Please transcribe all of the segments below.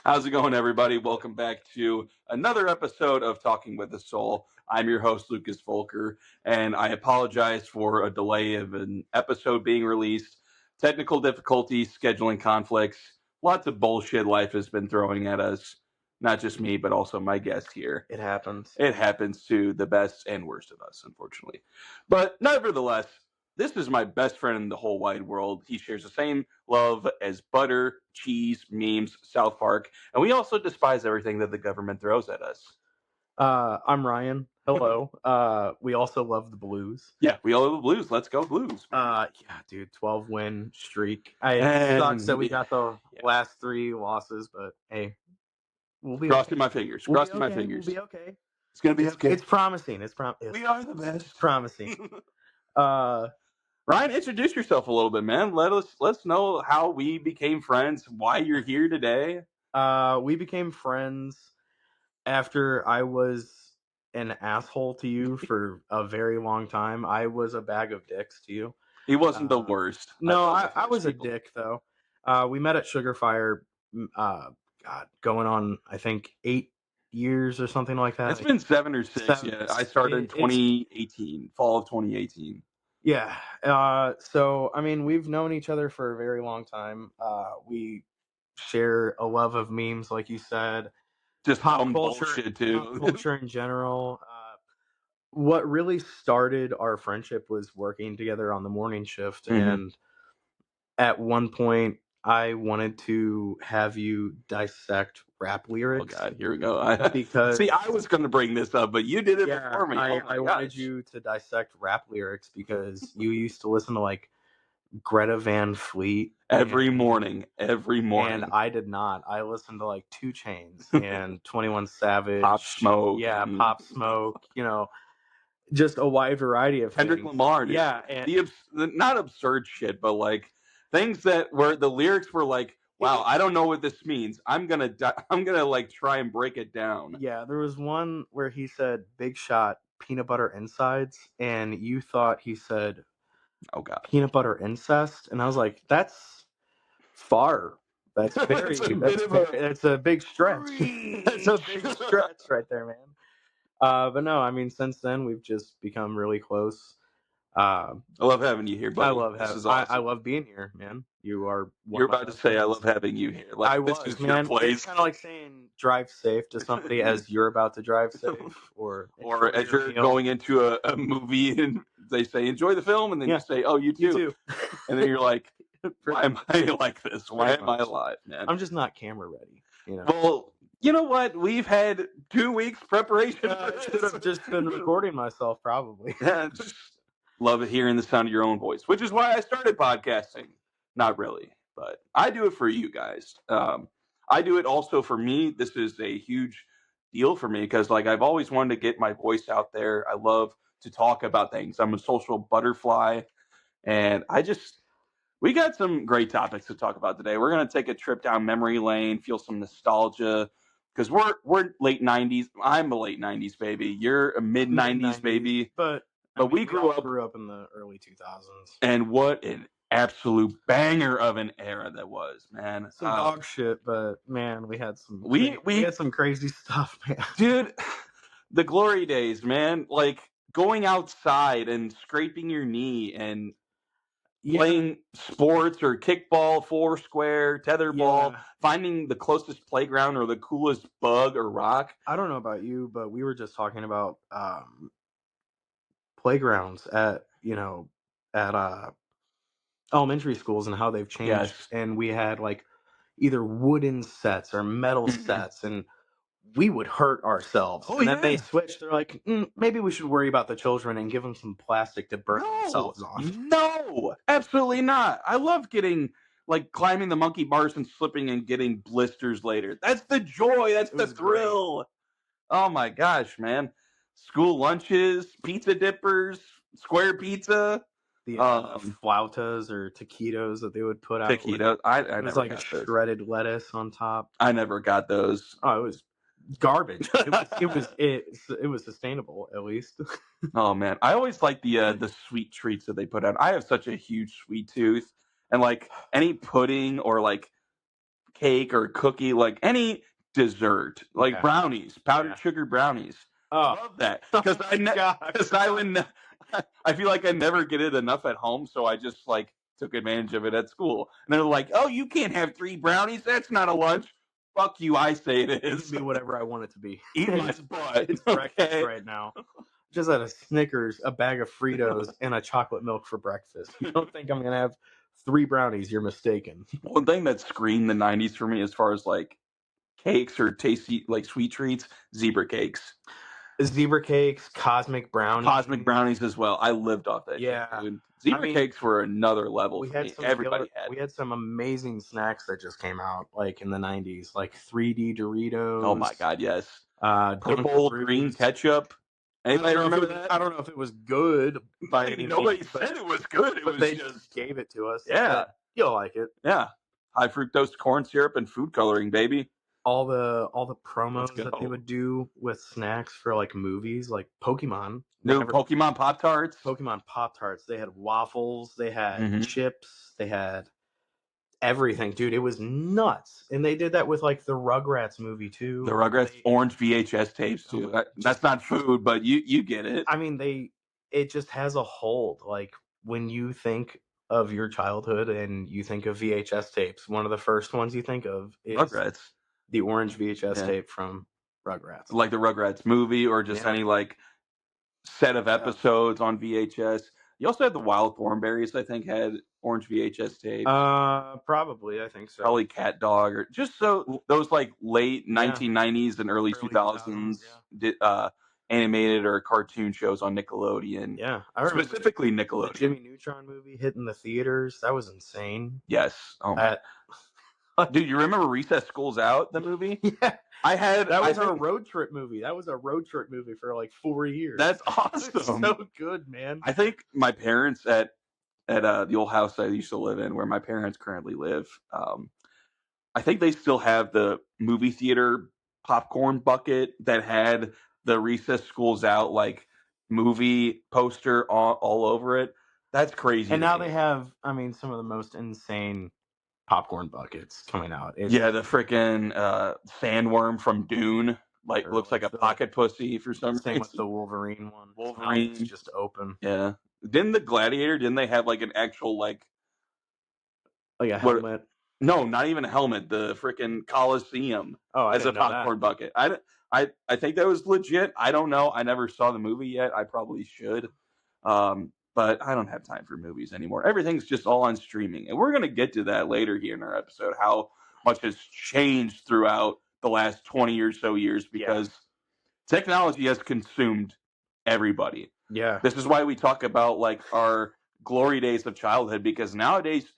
How's it going, everybody? Welcome back to another episode of Talking with the Soul. I'm your host, Lucas Volker, and I apologize for a delay of an episode being released. Technical difficulties, scheduling conflicts, lots of bullshit life has been throwing at us. Not just me, but also my guest here. It happens. It happens to the best and worst of us, unfortunately. But nevertheless, this is my best friend in the whole wide world. He shares the same love as butter, cheese, memes, South Park, and we also despise everything that the government throws at us. I'm Ryan. Hello. We also love the Blues. Yeah, we all love the Blues. Let's go Blues. Yeah, dude, 12-win streak. It sucks that we got the last 3 losses, but hey, we'll be crossing my fingers. Crossing my fingers. We'll be okay. It's gonna be okay. It's promising. We are the best. It's promising. Ryan, introduce yourself a little bit, man. Let's know how we became friends, why you're here today. We became friends after I was an asshole to you for a very long time. I was a bag of dicks to you. He wasn't the worst. No, I was a dick, though. We met at Sugar Fire, going on, I think, 8 years or something like that. It's been 7 or 6. Yeah, I started in 2018, fall of 2018. Yeah. So, I mean, we've known each other for a very long time. We share a love of memes, like you said. Just pop culture, bullshit too. Pop culture in general. What really started our friendship was working together on the morning shift, and at one point, I wanted to have you dissect rap lyrics. Oh God, here we go. Because I was going to bring this up, but you did it before me. I wanted you to dissect rap lyrics because you used to listen to like Greta Van Fleet every morning. And I did not. I listened to like 2 Chainz and 21 Savage, Pop Smoke. Yeah, Pop Smoke. Just a wide variety of Kendrick things. Lamar. Dude. Yeah, and not absurd shit, but like things that were the lyrics were like, wow, I don't know what this means. I'm gonna like try and break it down. Yeah, there was one where he said "Big Shot peanut butter insides," and you thought he said, "Oh God, peanut butter incest," and I was like, "That's far. That's very. That's a big stretch. That's a big stretch right there, man." But no, I mean, since then we've just become really close. I love having you here, buddy. I love being here, man. You're about to say I love having you here. Like, this is your place. It's kind of like saying drive safe to somebody as you're about to drive safe, or as you're going into a movie and they say enjoy the film, and then you say, "Oh, you too," and then you're like, "Why am I like this? Why am I alive, man?" I'm just not camera ready. Well, you know what? We've had 2 weeks preparation. I should have just been recording myself, probably. Just love hearing the sound of your own voice, which is why I started podcasting. Not really, but I do it for you guys. I do it also for me. This is a huge deal for me because, like, I've always wanted to get my voice out there. I love to talk about things. I'm a social butterfly, and we got some great topics to talk about today. We're going to take a trip down memory lane, feel some nostalgia, because we're late 90s. I'm a late 90s baby. You're a mid 90s baby. But we grew up in the early 2000s. And what an absolute banger of an era that was, man. Some dog shit, but man, we had some we had some crazy stuff, man. Dude, the glory days, man. Like going outside and scraping your knee and playing sports or kickball, foursquare, tetherball, finding the closest playground or the coolest bug or rock. I don't know about you, but we were just talking about playgrounds at elementary schools and how they've changed. And we had like either wooden sets or metal sets, and we would hurt ourselves. And then they switched. They're like, maybe we should worry about the children and give them some plastic to burn themselves off. No, absolutely not. I love climbing the monkey bars and slipping and getting blisters later. That's the joy. That's the thrill. Great. Oh my gosh, man. School lunches, pizza dippers, square pizza. The flautas or taquitos that they would put out. Taquitos. It was like a shredded lettuce on top. I never got those. Oh, it was garbage. It was sustainable, at least. Oh man, I always like the sweet treats that they put out. I have such a huge sweet tooth, and like any pudding or like cake or cookie, like any dessert, like brownies, powdered sugar brownies. I love that because I feel like I never get it enough at home, so I just like took advantage of it at school. And they're like, "Oh, you can't have 3 brownies. That's not a lunch." Fuck you! I say it is. It can be whatever I want it to be. Eat my butt. It's breakfast right now. Just had a Snickers, a bag of Fritos, and a chocolate milk for breakfast. You don't think I'm gonna have 3 brownies? You're mistaken. One thing that screamed the '90s for me, as far as like cakes or tasty like sweet treats, zebra cakes. Zebra cakes, cosmic brownies as well. I lived off that shit, dude. Zebra cakes were another level for me. Everybody had. We had some amazing snacks that just came out, like in the '90s, like 3D Doritos. Oh my god, yes. Purple green ketchup. Anybody remember that? I don't know if it was good by any means. Nobody said it was good. It was they just gave it to us. Yeah, you'll like it. Yeah, high fructose corn syrup and food coloring, baby. All the promos that they would do with snacks for like movies, like Pokemon. Pokemon Pop-Tarts. Pokemon Pop-Tarts. They had waffles. They had chips. They had everything, dude. It was nuts. And they did that with like the Rugrats movie too. The Rugrats orange VHS tapes too. That's not food, but you get it. I mean, it just has a hold. Like when you think of your childhood and you think of VHS tapes, one of the first ones you think of is Rugrats. The orange VHS tape from Rugrats. Like the Rugrats movie or just any like set of episodes on VHS. You also had the Wild Thornberries, I think, had orange VHS tapes. Probably, I think so. Probably Cat Dog or just so those like late 1990s and early 2000s animated or cartoon shows on Nickelodeon. Yeah, I remember specifically Nickelodeon. The Jimmy Neutron movie hitting the theaters. That was insane. Yes. Oh my. Dude, you remember Recess School's Out, the movie? Yeah. That was a road trip movie. That was a road trip movie for like 4 years. That's awesome. It's so good, man. I think my parents at the old house I used to live in, where my parents currently live, I think they still have the movie theater popcorn bucket that had the Recess School's Out like movie poster all over it. That's crazy. And now they have, I mean, some of the most insane popcorn buckets coming out. The freaking sandworm from Dune, like looks like a pocket pussy for some reason. Same with the Wolverine one. Wolverine's just open. Yeah. Didn't the Gladiator? Didn't they have like an actual like a helmet? No, not even a helmet. The freaking Coliseum as a popcorn bucket. I think that was legit. I don't know. I never saw the movie yet. I probably should. But I don't have time for movies anymore. Everything's just all on streaming. And we're going to get to that later here in our episode, how much has changed throughout the last 20 or so years because technology has consumed everybody. Yeah. This is why we talk about like our glory days of childhood, because nowadays,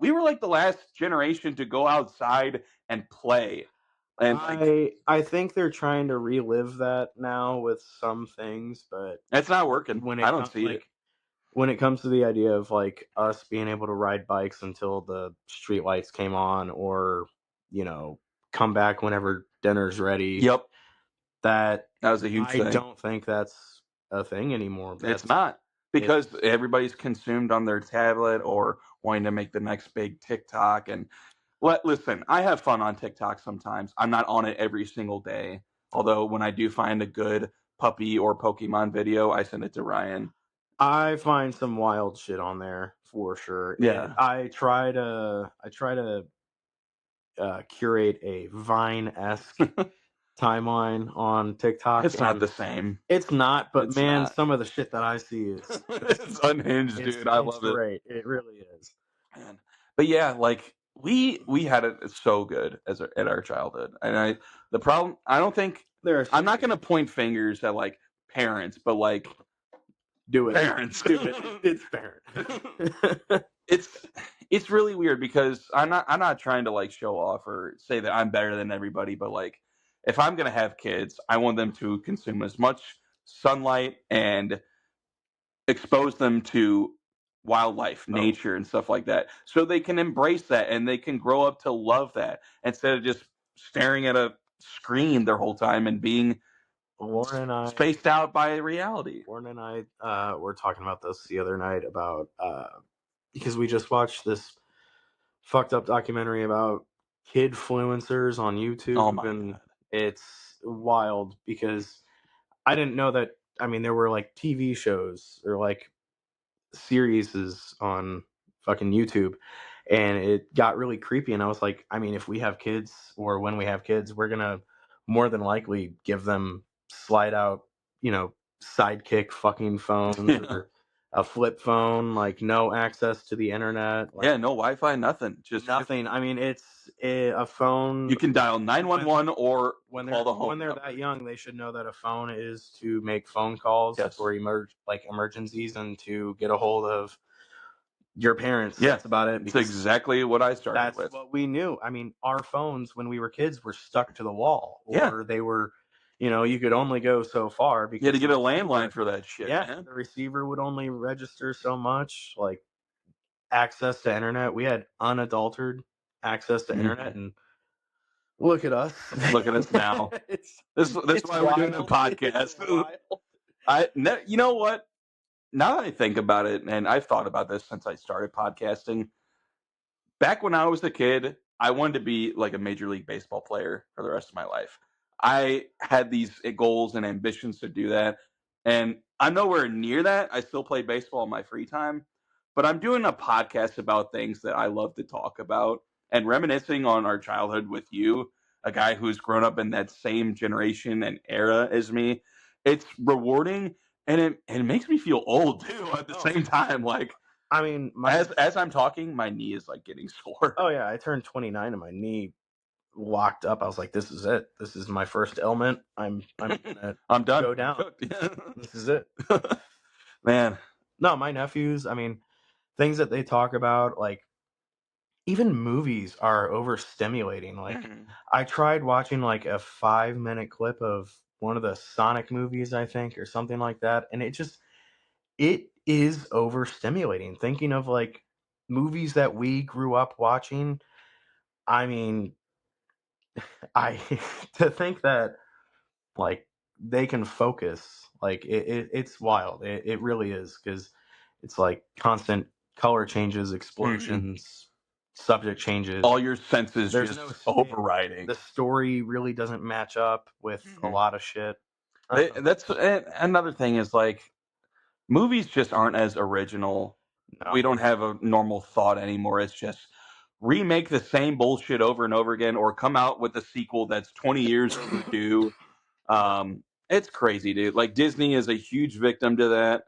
we were like the last generation to go outside and play. And I think they're trying to relive that now with some things, but it's not working. I don't see it. When it comes to the idea of like us being able to ride bikes until the street lights came on, or come back whenever dinner's ready. Yep, that was a huge thing. I don't think that's a thing anymore. It's not, because everybody's consumed on their tablet or wanting to make the next big TikTok. And listen, I have fun on TikTok sometimes. I'm not on it every single day. Although when I do find a good puppy or Pokemon video, I send it to Ryan. I find some wild shit on there for sure. Yeah, I try to curate a Vine-esque timeline on TikTok. It's not the same. It's not, but some of the shit that I see is it's unhinged, dude. I love it. Great. It really is. Man. But yeah, like we had it so good at our childhood, and the problem, I don't think I'm not going to point fingers at like parents, but like. Do it. Parents. Do it. It's parent. It's really weird because I'm not trying to like show off or say that I'm better than everybody, but like if I'm gonna have kids, I want them to consume as much sunlight and expose them to wildlife, nature, and stuff like that, so they can embrace that and they can grow up to love that instead of just staring at a screen their whole time and being Lauren and I spaced out by reality. Lauren and I were talking about this the other night about because we just watched this fucked up documentary about kidfluencers on YouTube, God. It's wild because I didn't know that. I mean, there were like TV shows or like series on fucking YouTube, and it got really creepy. And I was like, I mean, if we have kids or when we have kids, we're gonna more than likely give them slide out, sidekick fucking phones or a flip phone, like no access to the internet. Like, no Wi-Fi, nothing. Just nothing. I mean, it's a phone. You can dial 911 or call the home. When they're that young, they should know that a phone is to make phone calls for emergencies and to get a hold of your parents. Yeah, that's about it. That's exactly what I started with. That's what we knew. I mean, our phones when we were kids were stuck to the wall, or they were, you could only go so far because you had to get a landline for that shit. Yeah, man. The receiver would only register so much. Like access to internet, we had unadulterated access to internet, and look at us. Look at us now. This is why we're doing a podcast. You know what? Now that I think about it, and I've thought about this since I started podcasting, back when I was a kid, I wanted to be like a Major League Baseball player for the rest of my life. I had these goals and ambitions to do that, and I'm nowhere near that. I still play baseball in my free time, but I'm doing a podcast about things that I love to talk about and reminiscing on our childhood with you, a guy who's grown up in that same generation and era as me. It's rewarding, and it makes me feel old too at the same time. Like, I mean, as I'm talking, my knee is like getting sore. Oh yeah, I turned 29 and my knee locked up. I was like, "This is it. This is my first ailment. I'm gonna I'm done. Go down. This is it." Man. No, my nephews. I mean, things that they talk about, like even movies, are overstimulating. Like I tried watching like a 5-minute clip of one of the Sonic movies, I think, or something like that, and it is overstimulating. Thinking of like movies that we grew up watching. I mean, to think that like they can focus, like it's wild. It really is, because it's like constant color changes, explosions, subject changes. All your senses just overriding. The story really doesn't match up with a lot of shit. That's another thing is like movies just aren't as original. No. We don't have a normal thought anymore. It's just remake the same bullshit over and over again, or come out with a sequel that's 20 years overdue. It's crazy, dude. Like Disney is a huge victim to that.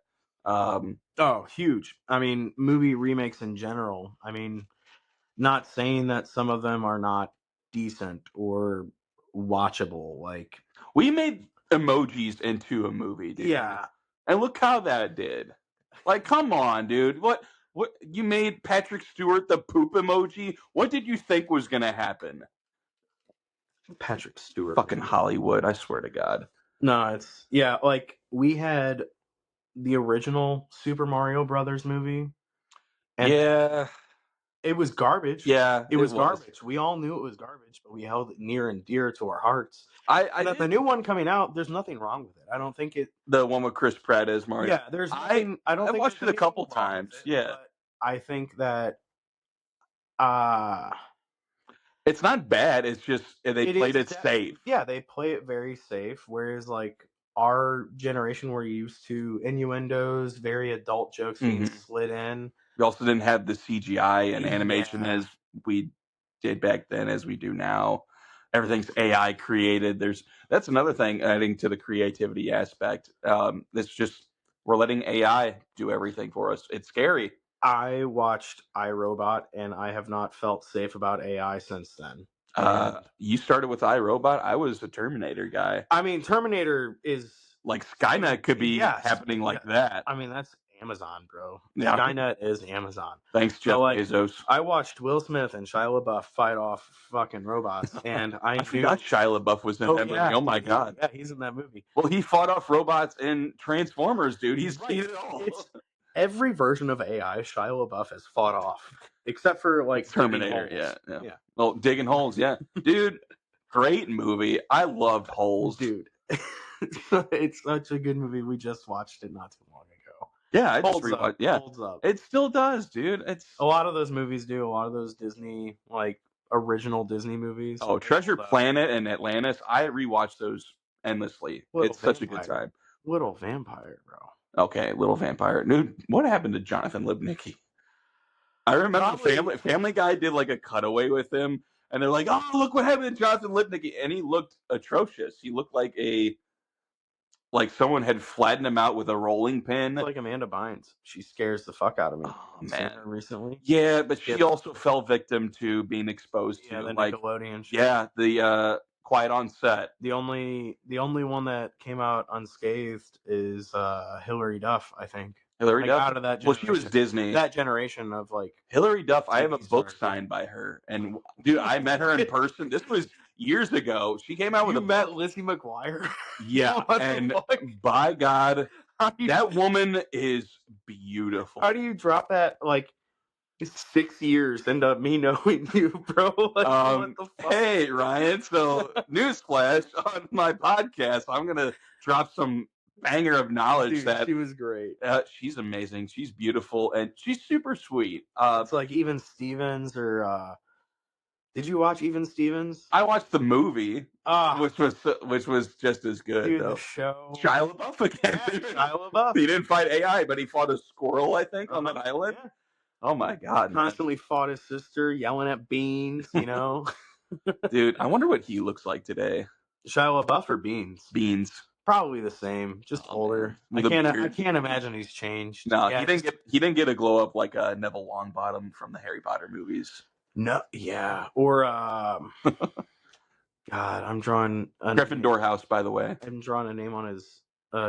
Huge. I mean, movie remakes in general. I mean, not saying that some of them are not decent or watchable. Like, we made emojis into a movie, dude. Yeah. And look how that did. Like, come on, dude. What you made Patrick Stewart the poop emoji? What did you think was gonna happen? Patrick Stewart. Fucking Hollywood, I swear to God. No, like we had the original Super Mario Brothers movie. And it was garbage. Yeah, it was garbage. We all knew it was garbage, but we held it near and dear to our hearts. The new one coming out, there's nothing wrong with it. I don't think it. The one with Chris Pratt as Mario. Yeah, there's nothing. I watched it a couple times. Yeah, I think that. It's not bad. It's just they played it safe. Yeah, they play it very safe. Whereas like our generation, we're used to innuendos, very adult jokes being slid in. We also didn't have the CGI and animation as we did back then, as we do now. Everything's AI created. That's another thing adding to the creativity aspect. It's just we're letting AI do everything for us. It's scary. I watched iRobot, and I have not felt safe about AI since then. You started with iRobot. I was a Terminator guy. I mean, Terminator is like Skynet could be happening like that. I mean, that's Amazon, bro. Yeah. Skynet is Amazon. Thanks, Jeff Bezos. I watched Will Smith and Shia LaBeouf fight off fucking robots, and I forgot Shia LaBeouf was in that movie. Oh my God. Yeah, he's in that movie. Well, he fought off robots in Transformers, dude. He's seen it all. Every version of AI Shia LaBeouf has fought off, except for like Terminator. Yeah. Well, digging holes, yeah. Dude, great movie. I loved Holes. Dude. It's such a good movie. We just watched it not too long ago. Yeah, I just rewatched. Yeah, holds up. It still does, dude. It's a lot of those movies do. A lot of those Disney like original Disney movies. Oh, Treasure Planet and Atlantis. I rewatched those endlessly. It's such a good time. Little Vampire, bro. Okay, Little Vampire. Dude, what happened to Jonathan Lipnicki? I remember Family Guy did like a cutaway with him, and they're like, "Oh, look what happened to Jonathan Lipnicki," and he looked atrocious. He looked like someone had flattened him out with a rolling pin. It's like Amanda Bynes. She scares the fuck out of me. Oh man, recently. Yeah, but she also fell victim to being exposed to the Nickelodeon shit. Yeah, the Quiet on Set. The only one that came out unscathed is Hilary Duff, I think. Hilary Duff. Out of that well, she was Disney. That generation of Hilary Duff. I have a book signed by her, and dude, I met her in person. This was years ago. She came out with met Lizzie McGuire. Yeah, and by God, that woman is beautiful. How do you drop that 6 years into me knowing you, bro? What the fuck? Hey, Ryan. So, newsflash on my podcast, I'm gonna drop some banger of knowledge. Dude, she was great. She's amazing. She's beautiful, and she's super sweet. It's like Even Stevens, or did you watch Even Stevens? I watched the movie, which was just as good. Dude, though. The show. Shia LaBeouf again. Shia LaBeouf. He didn't fight AI, but he fought a squirrel, I think, on that island. Yeah. Oh my God! Constantly fought his sister, yelling at Beans. You know, dude. I wonder what he looks like today. Shia LaBeouf or Beans? Beans. Probably the same, just older. I can't imagine he's changed. No, he didn't get a glow up like Neville Longbottom from the Harry Potter movies. No, yeah, or God, I'm drawing Gryffindor House, by the way. I'm drawing a name on his,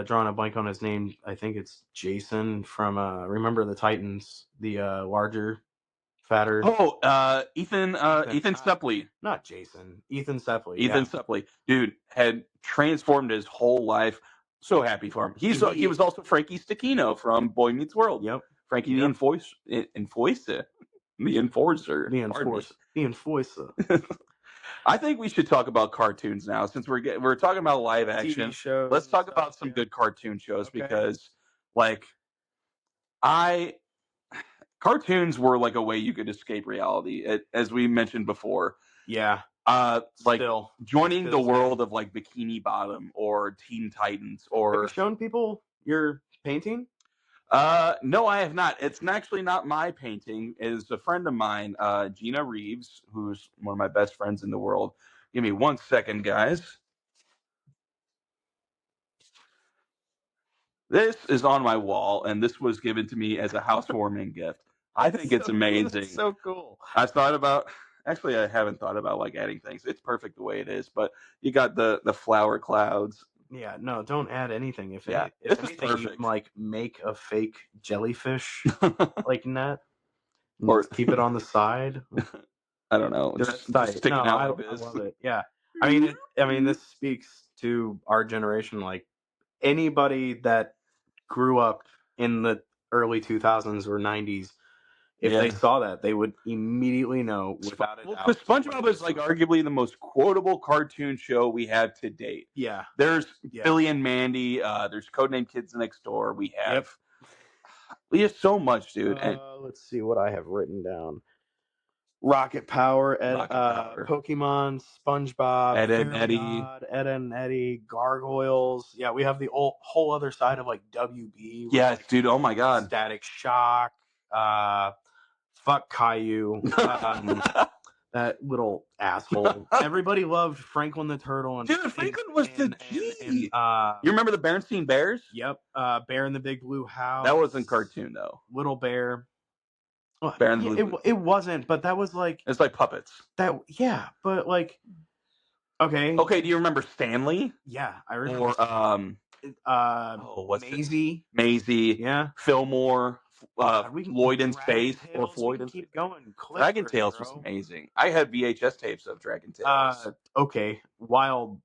drawing a blank on his name. I think it's Jason from Remember the Titans, the larger, fatter. Oh, Ethan Suplee. Not Jason. Ethan Suplee. Ethan Suplee, dude, had transformed his whole life. So happy for him. He was also Frankie Stechino from Boy Meets World. Yep. Frankie the Enforcer. The Enforcer. The Enforcer. I think we should talk about cartoons now, since we're talking about live action. TV shows. Let's talk about some good cartoon shows, because cartoons were like a way you could escape reality, as we mentioned before. Yeah. Joining the world of Bikini Bottom or Teen Titans or. Have you shown people your painting? No, I have not. It's actually not my painting. It's a friend of mine, Gina Reeves, who's one of my best friends in the world. Give me 1 second, guys. This is on my wall, and this was given to me as a housewarming gift. I think it's amazing. It's so cool. I haven't thought about adding things. It's perfect the way it is, but you got the flower clouds. Yeah, no, don't add anything. If this anything, is perfect. You make a fake jellyfish net, or keep it on the side. I don't know. Just sticking out I love it. Yeah, I mean, this speaks to our generation. Anybody that grew up in the early 2000s or 90s, if they saw that, they would immediately know without a doubt. Because SpongeBob is arguably the most quotable cartoon show we have to date. Yeah. There's Billy and Mandy. There's Codename Kids Next Door. We have so much, dude. Let's see what I have written down. Rocket Power, Pokemon, SpongeBob, Ed and Eddie, Gargoyles. Yeah, we have the whole other side of WB. Yes, dude. Oh my God. Static Shock. Fuck Caillou. That little asshole. Everybody loved Franklin the Turtle. Dude, Franklin was the G. You remember the Berenstain Bears? Yep. Bear in the Big Blue House. That wasn't cartoon though. Little Bear. It wasn't, but that was it's like puppets. But okay. Okay, do you remember Stanley? Yeah, I remember. Or what's Maisie? Maisie. Yeah. Fillmore. Lloyd in Space or Floyd in Space. Keep going. Dragon Tales was amazing. I had VHS tapes of Dragon Tales. Okay, wild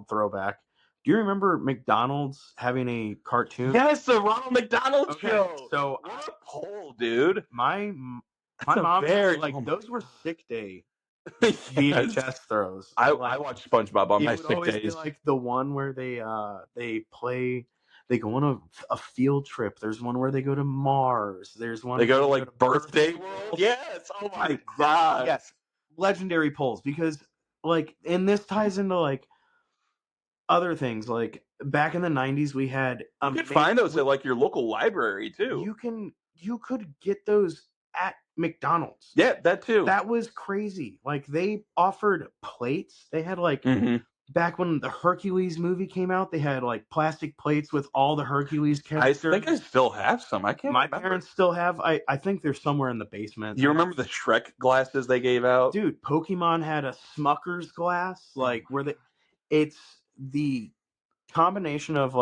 throwback. Do you remember McDonald's having a cartoon? Yes, the Ronald McDonald show. So what a poll, dude. My mom those were sick day VHS throws. I watched SpongeBob on my sick days. Be the one where they go on a field trip. There's one where they go to Mars. There's one they go to Birthday World. Yes. Oh my God. Yes. legendary polls because and this ties into other things. Like back in the 90s, we had you could find those at your local library too. You could get those at McDonald's. Yeah, that too. That was crazy. They offered plates. They had back when the Hercules movie came out, they had plastic plates with all the Hercules characters. I think I still have some. I can't remember. My parents still have. I think they're somewhere in the basement. Do you remember the Shrek glasses they gave out? Dude, Pokemon had a Smucker's glass, it's the combination of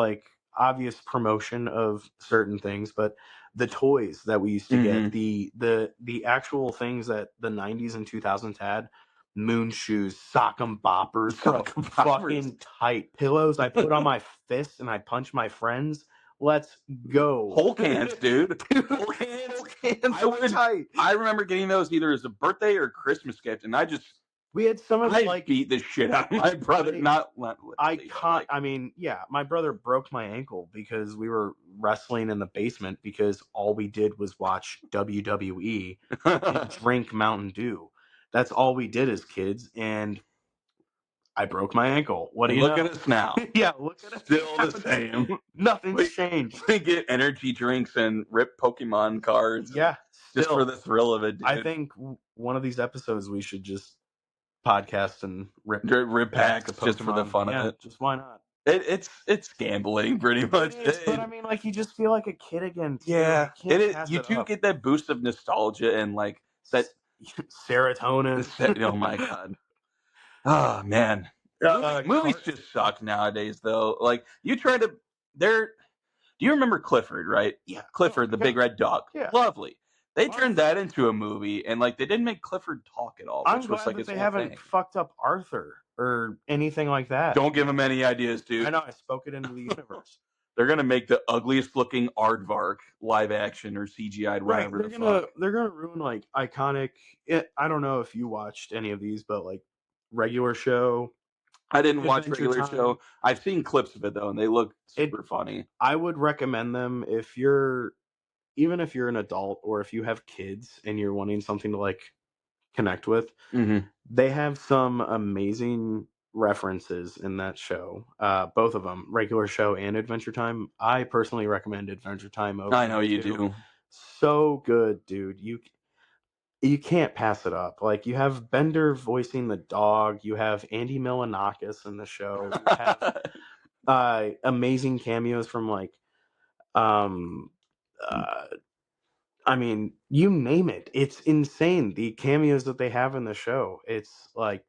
obvious promotion of certain things, but the toys that we used to get, the actual things that the 90s and 2000s had, moon shoes, sock'em boppers, fucking tight pillows I put on my fists and I punch my friends. Let's go. Hulk hands, dude. Hulk hands. Tight. I remember getting those either as a birthday or Christmas gift, and we had some of beat the shit out of my brother. My brother broke my ankle because we were wrestling in the basement because all we did was watch WWE and drink Mountain Dew. That's all we did as kids, and I broke my ankle. What do you look at us now? Yeah, look at us. Still the same. Nothing's changed. We get energy drinks and rip Pokemon cards. Yeah, just for the thrill of it, dude. I think one of these episodes we should just podcast and rip packs just for the fun of it. Just why not? It's gambling pretty much. But I mean, you just feel like a kid again. Too. Yeah, you do get that boost of nostalgia and that serotonin. Oh my god. Oh man, movies just suck nowadays. Though, you try to, do you remember Clifford? Right? Yeah, Clifford, the big red dog. Yeah, lovely. They turned that into a movie, and they didn't make Clifford talk at all. I'm glad that they haven't fucked up Arthur or anything like that. Don't give them any ideas, dude. I know. I spoke it into the universe. They're gonna make the ugliest looking aardvark live action or CGI'd, whatever. Right. They're gonna ruin iconic. I don't know if you watched any of these, but Regular Show. I didn't watch Regular Show. I've seen clips of it though, and they look super funny. I would recommend them even if you're an adult or if you have kids and you're wanting something to connect with. They have some amazing references in that show. Both of them, Regular Show and Adventure Time. I personally recommend Adventure Time over. I know you do. So good, dude. You can't pass it up. You have Bender voicing the dog. You have Andy Milonakis in the show. You have amazing cameos from I mean, you name it. It's insane. The cameos that they have in the show. It's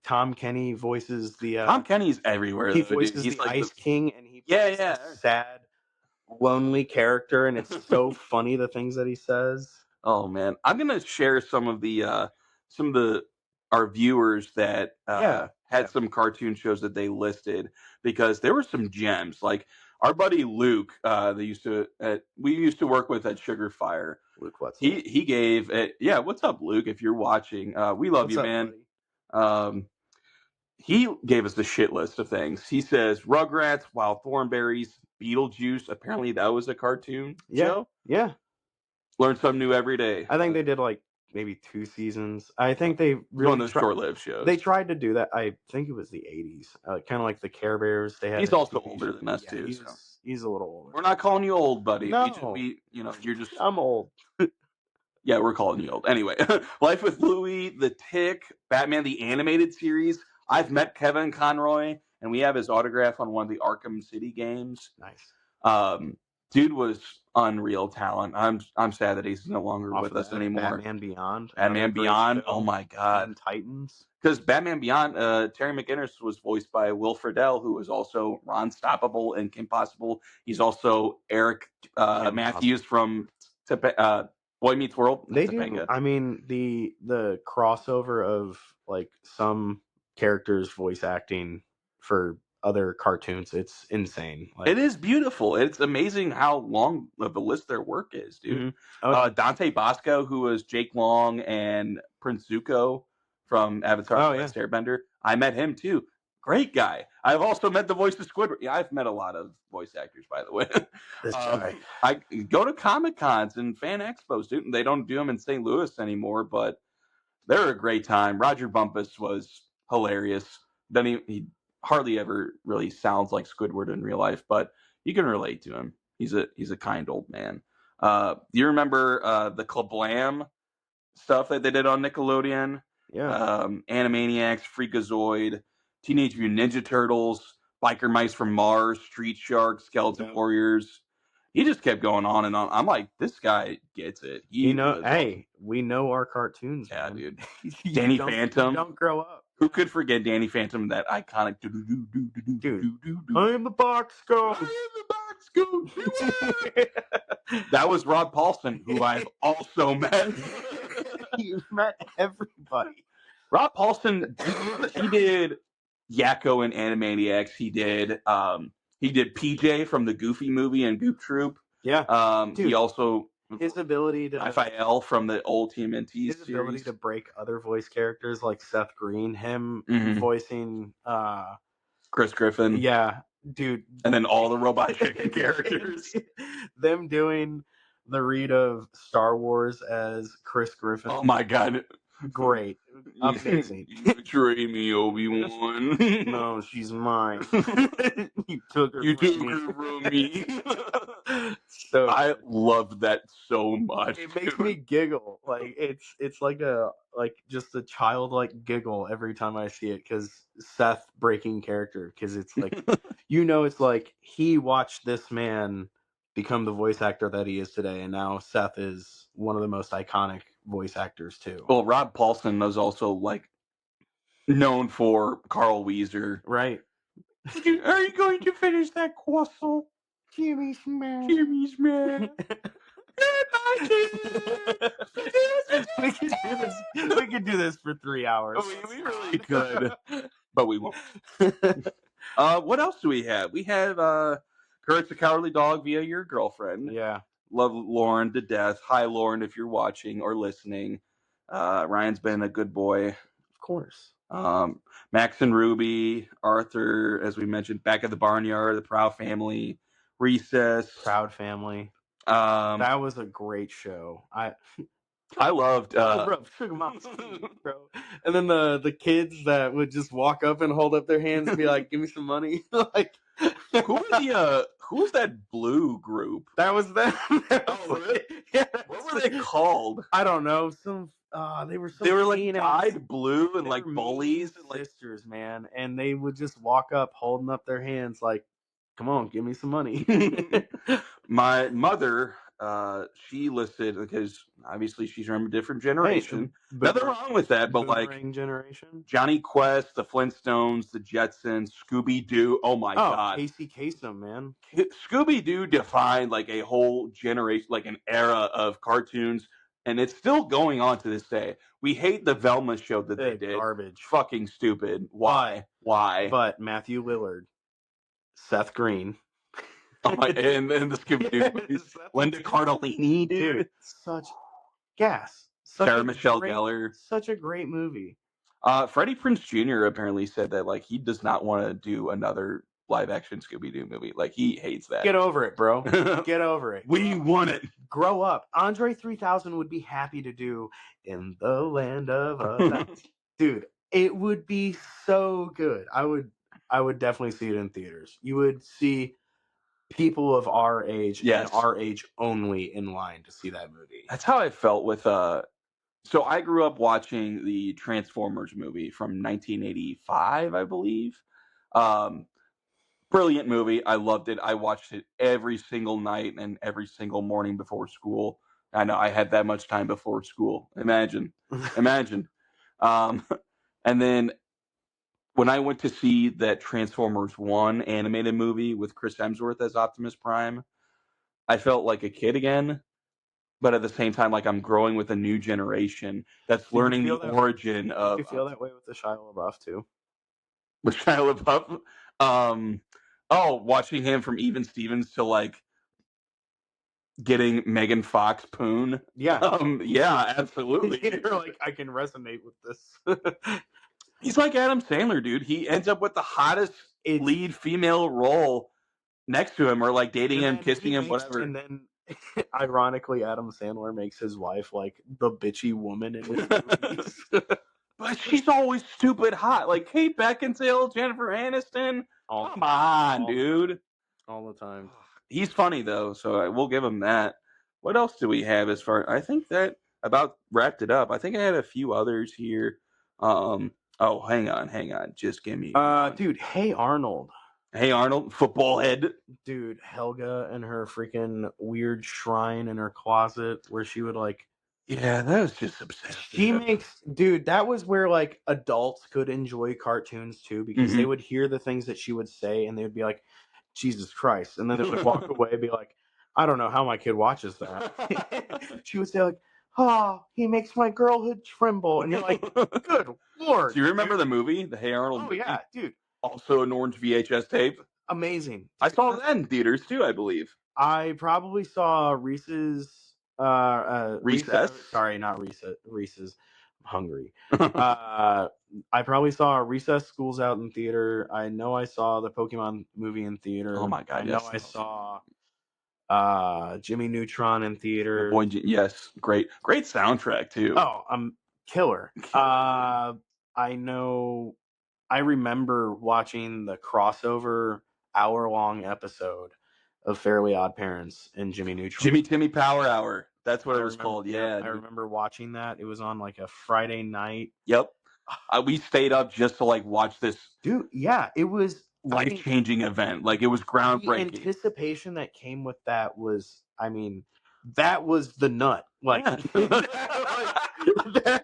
Tom Kenny voices the. Tom Kenny's everywhere. He voices the Ice King, and he plays a sad, lonely character, and it's so funny the things that he says. Oh man, I'm gonna share some of our viewers that had some cartoon shows that they listed because there were some gems. Our buddy Luke, we used to work with at Sugar Fire. Luke, what's he gave it? Yeah, what's up, Luke? If you're watching, we love you, man. He gave us the shit list of things. He says Rugrats, Wild Thornberries, Beetlejuice. Apparently, that was a cartoon show. Yeah. Learn something new every day. I think they did maybe 2 seasons. I think they really one of those short-lived shows. They tried to do that. I think it was the 80s, kind of like the Care Bears. They had. He's also older than us too. He's a little older. We're not calling you old, buddy. No. You're just. I'm old. Yeah, we're calling you old. Anyway, Life with Louie, The Tick, Batman the Animated Series. I've met Kevin Conroy, and we have his autograph on one of the Arkham City games. Nice. Dude was unreal talent. I'm sad that he's no longer with us anymore. Batman Beyond. Batman Beyond. Oh my god. And Titans. Because Batman Beyond, Terry McGinnis was voiced by Will Friedle, who was also Ron Stoppable and Kim Possible. He's also Eric Matthews from Boy Meets World. They do. I mean, the crossover of some characters voice acting for other cartoons, it's insane. It is beautiful. It's amazing how long of a list their work is, dude. Dante Bosco, who was Jake Long and Prince Zuko from Avatar: The Last Airbender. I met him too. Great guy. I've also met the voice of Squidward. Yeah, I've met a lot of voice actors, by the way. I go to Comic Cons and fan expos, dude. They don't do them in St. Louis anymore, but They're a great time. Roger Bumpus was hilarious. He hardly ever really sounds like Squidward in real life, but you can relate to him. He's a kind old man. Do you remember the Kablam stuff that they did on Nickelodeon? Yeah. Animaniacs, Freakazoid, Teenage Mutant Ninja Turtles, Biker Mice from Mars, Street Sharks, Skeleton Warriors. He just kept going on and on. I'm like, this guy gets it. Hey, we know our cartoons. Yeah, man. dude. Danny Phantom. You don't grow up. Who could forget Danny Phantom? That iconic. Dude, I am the box goat. That was Rob Paulson, who I've also met. You've met everybody. Rob Paulson, he did Yakko and Animaniacs. He did PJ from the Goofy movie and Goop Troop. Yeah. He also his ability to Raphael from the old TMNT his series. Ability to break other voice characters like Seth Green, him voicing Chris Griffin. Yeah, dude. And then all the Robot Chicken characters. Them doing the read of Star Wars as Chris Griffin. Oh my god. Great. Amazing. You betrayed me, Obi-Wan. No, she's mine. You took her from me. So I love that so much. It makes me giggle. Like it's like just a childlike giggle every time I see it, because Seth breaking character, because it's like it's like he watched this man become the voice actor that he is today, and now Seth is one of the most iconic voice actors too. Well, Rob Paulson was also like known for Carl Weezer. Right. Are you going to finish that croissant? Jimmy's man. We could do this for 3 hours. We really could, but we won't. What else do we have? We have Courage the Cowardly Dog via your girlfriend. Yeah. Love Lauren to death. Hi, Lauren, if you're watching or listening. Ryan's been a good boy. Of course. Max and Ruby, Arthur, as we mentioned, Back at the Barnyard, The Proud Family, Recess. Proud Family. That was a great show. I loved Sugar Mom's bro. And then the kids that would just walk up and hold up their hands and be like, "Give me some money." Like, who was that blue group? That was them. Really? Yeah, what were they called? I don't know. They were like dyed blue and like bullies and like sisters, man. And they would just walk up holding up their hands like, "Come on, give me some money." My mother, she listed, because obviously she's from a different generation. Nothing wrong with that, but like generation. Johnny Quest, the Flintstones, the Jetsons, Scooby-Doo. Oh my god. Casey Kasem, man. Scooby-Doo defined like a whole generation, like an era of cartoons, and it's still going on to this day. We hate the Velma show that they did. Garbage. Fucking stupid. Why? But Matthew Lillard, Seth Green. And the Scooby-Doo movies. Linda Cardellini, dude. Such gas. Sarah Michelle Gellar. Such a great movie. Freddie Prinze Jr. apparently said that like he does not want to do another live-action Scooby-Doo movie. Like he hates that. Get over it, bro. Get over it. We want it. Grow up. Andre 3000 would be happy to do In the Land of Oz. Dude, it would be so good. I would definitely see it in theaters. You would see people of our age and our age only in line to see that movie. That's how I felt with so I grew up watching the Transformers movie from 1985, I believe. Brilliant movie. I loved it. I watched it every single night and every single morning before school. I know I had that much time before school. Imagine. And then when I went to see that Transformers 1 animated movie with Chris Hemsworth as Optimus Prime, I felt like a kid again, but at the same time, like I'm growing with a new generation that's learning the origin of... Do you feel that way with the Shia LaBeouf, too? With Shia LaBeouf? Watching him from Even Stevens to, like, getting Megan Fox Poon. Yeah. Yeah, absolutely. You're like, I can resonate with this. He's like Adam Sandler, dude. He ends up with the hottest lead female role next to him, or like dating him, kissing him, whatever. And then Ironically, Adam Sandler makes his wife like the bitchy woman in his movies. But she's always stupid hot. Like Kate Beckinsale, Jennifer Aniston. Come on, dude. All the time. He's funny though, so we'll give him that. What else do we have as far? I think that about wrapped it up. I think I had a few others here. Oh, hang on. Just give me. Dude, Hey Arnold. Hey Arnold, football head. Dude, Helga and her freaking weird shrine in her closet where she would like. Yeah, that was just obsessive. Dude, that was where like adults could enjoy cartoons too, because they would hear the things that she would say and they would be like, Jesus Christ. And then they would walk away and be like, I don't know how my kid watches that. She would say like, oh, he makes my girlhood tremble. And you're like, good Lord. Do you remember the movie, the Hey Arnold movie? Yeah, dude. Also an orange VHS tape. Amazing. Dude, I saw that in theaters too, I believe. I probably saw Reese's. Recess? Sorry, not Reese's. I'm hungry. I probably saw Recess. School's Out in theater. I know I saw the Pokemon movie in theater. Oh my god! I know I saw Jimmy Neutron in theater. Yes, great soundtrack too. Oh, killer. I remember watching the crossover hour-long episode of Fairly Odd Parents and Jimmy Neutron. Jimmy Timmy Power Hour. That's what it was called. Yeah, I remember watching that. It was on like a Friday night. Yep. We stayed up just to like watch this. Dude, yeah, it was life-changing event. Like it was groundbreaking. The anticipation that came with that was, that was the nut. Like, that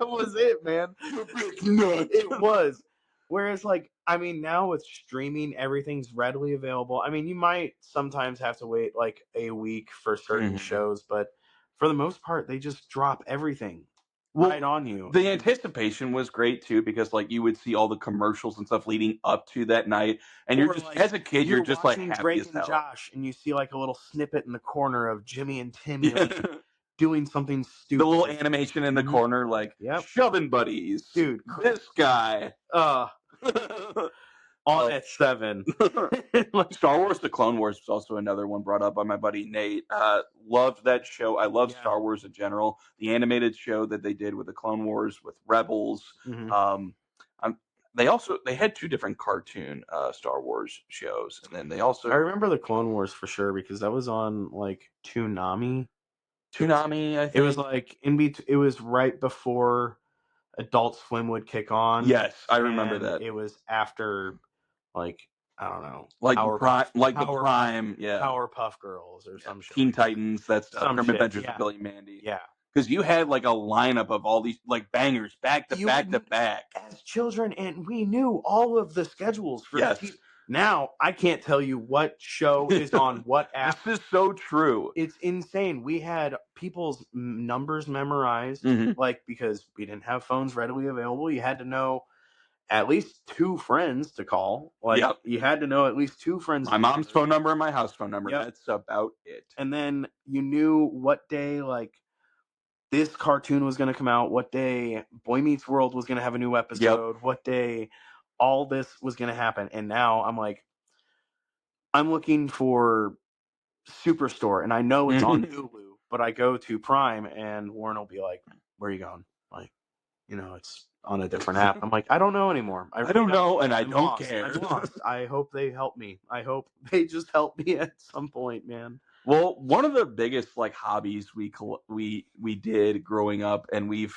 was it, man. It was. Whereas, like, now with streaming, everything's readily available. You might sometimes have to wait like a week for certain shows, but for the most part, they just drop everything right on you. The anticipation was great too, because like you would see all the commercials and stuff leading up to that night, and you're just, like, as a kid, you're just like happy Drake as hell. And Josh, and you see like a little snippet in the corner of Jimmy and Timmy like, doing something stupid. The little animation in the corner, like shoving buddies. Dude, this guy. On at 7. Star Wars: The Clone Wars was also another one brought up by my buddy Nate. Loved that show. I love Star Wars in general. The animated show that they did with the Clone Wars with Rebels. They had 2 different cartoon Star Wars shows, and then they also. I remember the Clone Wars for sure because that was on like Toonami. I think it was like it was right before Adult Swim would kick on. Yes, I remember that. It was after. Like, I don't know. Like the Prime, yeah. Powerpuff Girls or some shit. Teen Titans, that's Grim Adventures of Billy and Mandy. Yeah. Because you had like a lineup of all these like bangers back to back. As children, and we knew all of the schedules for Now, I can't tell you what show is on what app. This is so true. It's insane. We had people's numbers memorized, like, because we didn't have phones readily available. You had to know at least 2 friends to call. Like, you had to know at least 2 friends. My mom's phone number and my house phone number. That's about it. And then you knew what day, like, this cartoon was going to come out, what day Boy Meets World was going to have a new episode, what day all this was going to happen. And now I'm like, I'm looking for Superstore, and I know it's on Hulu, but I go to Prime, and Warren will be like, where are you going? Like, it's on a different app. I'm like, I don't know anymore. I don't know, and I don't care. I'm lost. I hope they help me. I hope they just help me at some point, man. Well, one of the biggest like hobbies we did growing up, and we've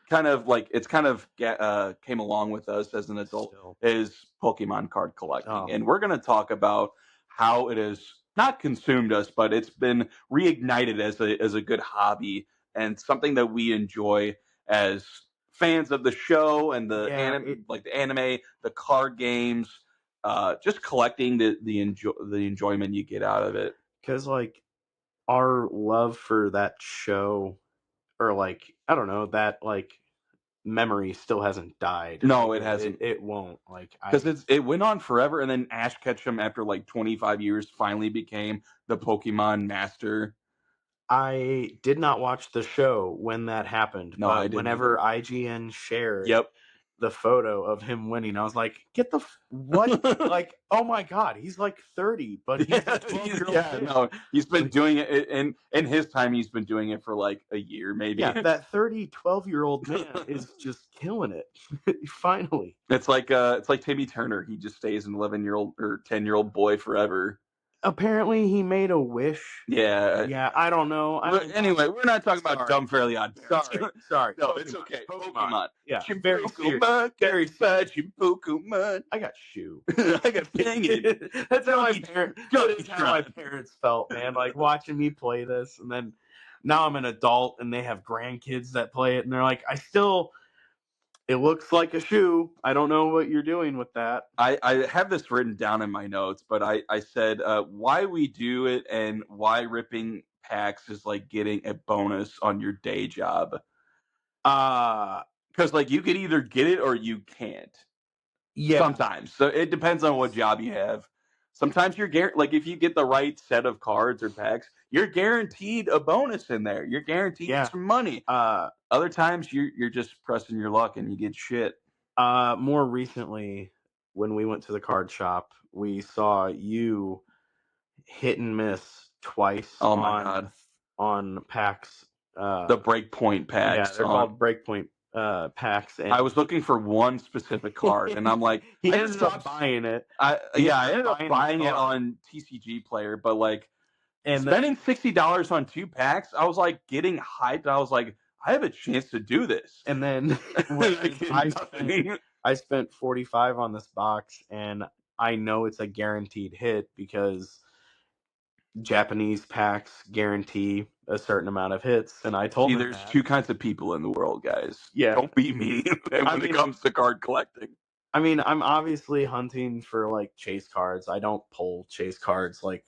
kind of like it's kind of came along with us as an adult is Pokemon card collecting, and we're going to talk about how it has not consumed us, but it's been reignited as a good hobby and something that we enjoy as fans of the show and the anime, the card games, just collecting the enjoyment you get out of it. Because like our love for that show, or like I don't know, that like memory still hasn't died. No, it hasn't. It won't. Like because it went on forever, and then Ash Ketchum, after like 25 years, finally became the Pokemon master. I did not watch the show when that happened. No, I didn't. Whenever IGN shared, the photo of him winning. I was like, get the what? Like, oh my god, he's like 30, but he's a 12-year-old kid. No, he's been doing it in his time. He's been doing it for like a year, maybe. Yeah, that 12-year-old man is just killing it. Finally, it's like Timmy Turner. He just stays an 11-year-old or 10-year-old boy forever. Apparently, he made a wish. Yeah. Yeah, I don't know. Anyway, we're not talking about dumb Fairly Odd Parents. Sorry. No, it's okay. Pokemon. Yeah, very serious. Very Pokemon. I got shoe. I got dang it. That's how my parents felt, man. Like watching me play this, and then now I'm an adult, and they have grandkids that play it, and they're like, it looks like a shoe. I don't know what you're doing with that. I have this written down in my notes, but I said why we do it and why ripping packs is like getting a bonus on your day job. Because like you could either get it or you can't. Yeah. Sometimes. So it depends on what job you have. Sometimes you're like if you get the right set of cards or packs, you're guaranteed a bonus in there. You're guaranteed some money. Other times you're just pressing your luck and you get shit. More recently, when we went to the card shop, we saw you hit and miss twice. Oh my god! On packs. The Breakpoint packs. Yeah, they're called Breakpoint packs. And I was looking for one specific card, and I'm like, I ended up buying it. I ended up buying it on TCG Player, but like, and spending $60 on 2 packs, I was like getting hyped. I was like, I have a chance to do this. And then I spent $45 on this box, and I know it's a guaranteed hit because Japanese packs guarantee a certain amont of hits, and I told them there's 2 kinds of people in the world, guys. Yeah, don't be me when it comes to card collecting. I mean, I'm obviously hunting for like chase cards. I don't pull chase cards. Like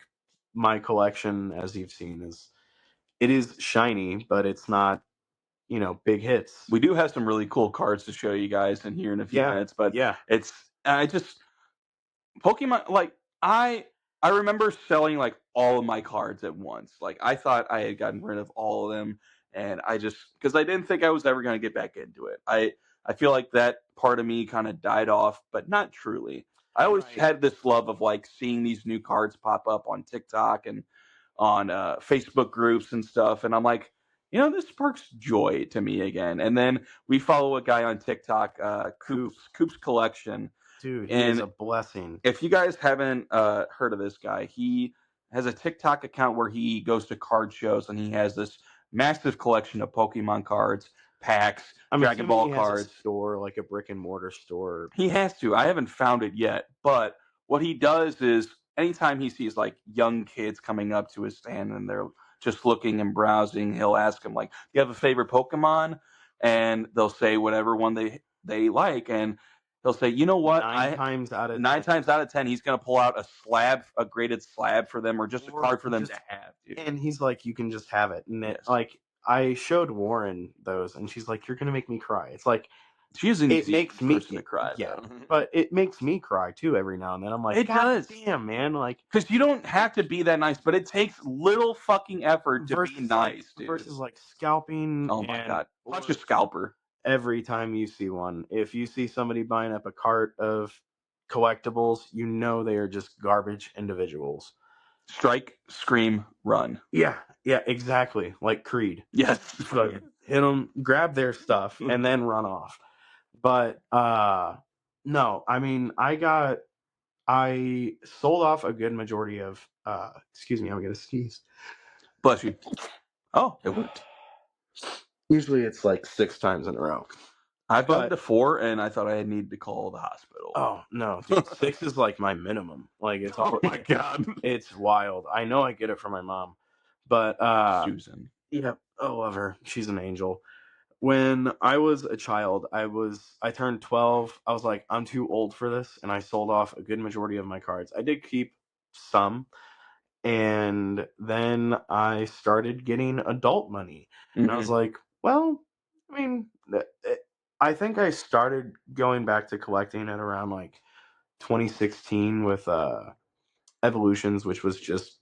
my collection, as you've seen, is shiny, but it's not, big hits. We do have some really cool cards to show you guys in here in a few minutes, but Pokemon, like I remember selling like all of my cards at once. Like I thought I had gotten rid of all of them, and because I didn't think I was ever going to get back into it. I feel like that part of me kind of died off, but not truly. I always had this love of like seeing these new cards pop up on TikTok and on Facebook groups and stuff, and I'm like, this sparks joy to me again. And then we follow a guy on TikTok, Coop's Collection. Dude, he is a blessing. If you guys haven't heard of this guy, he has a TikTok account where he goes to card shows and he has this massive collection of Pokemon cards, packs, Dragon Ball cards. Has a store, like a brick and mortar store. He has to. I haven't found it yet, but what he does is anytime he sees like young kids coming up to his stand and they're just looking and browsing, he'll ask them like, "Do you have a favorite Pokemon?" And they'll say whatever one they like, and he'll say, "You know what? 9 times out of 10, he's going to pull out a graded slab for them, or just a card for them to have." Dude. And he's like, "You can just have it." And like, I showed Warren those, and she's like, "You're going to make me cry." It's like, she's an easy person to cry. Yeah, but it makes me cry too every now and then. I'm like, it does. Damn, man, like, because you don't have to be that nice, but it takes little fucking effort to be nice, dude. Versus like scalping. Oh my god, punch a scalper. Every time you see one, if you see somebody buying up a cart of collectibles, they are just garbage individuals. Strike, scream, run. Yeah, exactly. Like Creed. Yes. Hit them, grab their stuff, and then run off. But no, I mean, I sold off a good majority of. Excuse me, I'm gonna sneeze. Bless you. Oh, it worked. Usually it's like 6 times in a row. I've gone to 4, and I thought I need to call the hospital. Oh no, dude, 6 is like my minimum. Like it's oh my god, it's wild. I know I get it from my mom, but Susan. Yeah, I love her. She's an angel. When I was a child, I turned 12. I was like, I'm too old for this, and I sold off a good majority of my cards. I did keep some, and then I started getting adult money, and I was like, well, I mean, I think I started going back to collecting at around like 2016 with Evolutions, which was just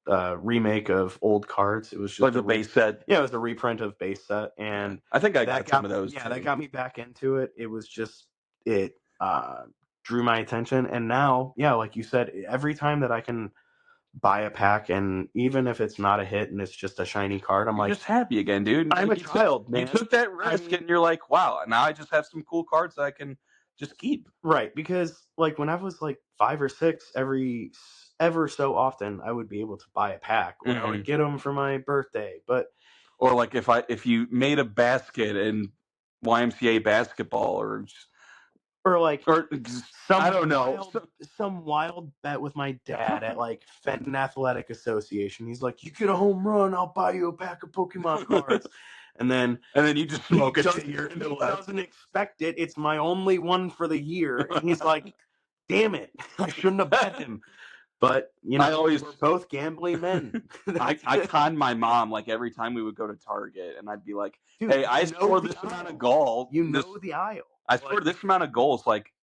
remake of old cards. It was just like the base set. Yeah, it was a reprint of base set, and I think I got some of those. Yeah, that got me back into it. It was just it drew my attention, and now, yeah, like you said, every time that I can buy a pack, and even if it's not a hit and it's just a shiny card, I'm You're like, just happy again, dude. I'm a child, man. You took that risk, and you're like, wow, now I just have some cool cards that I can just keep. Right, because like when I was like 5 or 6, ever so often I would be able to buy a pack, or I would get them for my birthday. But or like if you made a basket in YMCA basketball, or I don't know, some wild bet with my dad at like Fenton Athletic Association. He's like, "You get a home run, I'll buy you a pack of Pokemon cards." And then you just smoke it. He doesn't expect it. It's my only one for the year, and he's like, "Damn it, I shouldn't have bet him." But we're both gambling men. I conned my mom like every time we would go to Target, and I'd be like, "Hey, I scored this amount of goals. The aisle. I scored this amount of goals. Like,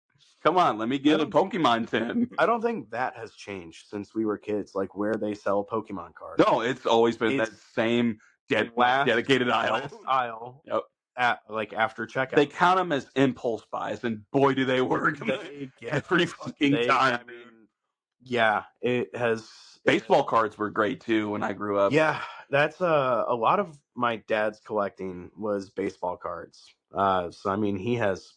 come on, let me get a Pokemon tin." I don't think that has changed since we were kids. Like where they sell Pokemon cards. No, it's always been that same dedicated aisle. Yep. After checkout. They count them as impulse buys, and boy, do they work every fucking time. Yeah, it has. Baseball cards were great too when I grew up. Yeah, that's a lot of my dad's collecting was baseball cards. So I mean, he has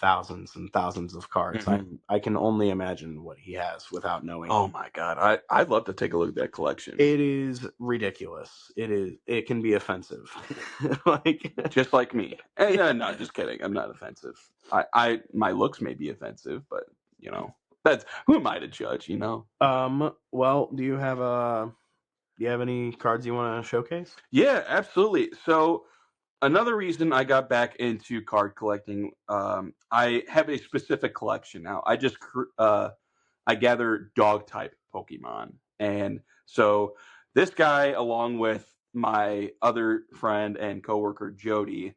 thousands and thousands of cards. I can only imagine what he has without knowing. Oh my god, I'd love to take a look at that collection. It is ridiculous. It can be offensive. Just like me. No, just kidding. I'm not offensive. My looks may be offensive, but that's who am I to judge, Well, do you have any cards you want to showcase? Yeah, absolutely. So another reason I got back into card collecting, I have a specific collection now. I gather dog type Pokemon, and so this guy, along with my other friend and coworker Jody,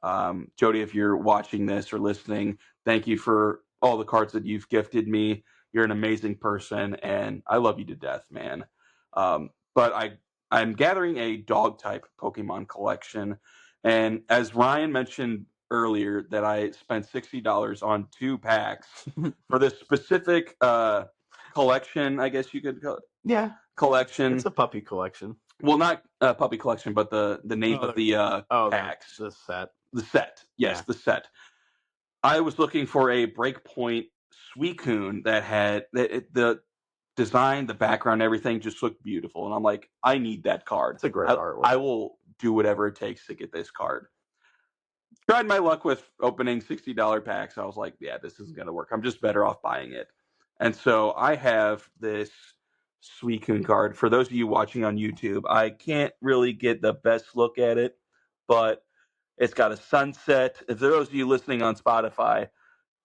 Jody, if you're watching this or listening, thank you for all the cards that you've gifted me. You're an amazing person, and I love you to death, man. But I'm gathering a dog type Pokemon collection, and as Ryan mentioned earlier, that I spent $60 on 2 packs for this specific collection, I guess you could call it. Yeah, collection. It's a puppy collection. Well, not a puppy collection, but the name of the packs. The set. The set. Yes, yeah. The set. I was looking for a Breakpoint Suicune that had the design, the background, everything just looked beautiful. And I'm like, I need that card. It's a great artwork. I will do whatever it takes to get this card. Tried my luck with opening $60 packs. I was like, yeah, this isn't going to work. I'm just better off buying it. And so I have this Suicune card. For those of you watching on YouTube, I can't really get the best look at it, but it's got a sunset. If those of you listening on Spotify,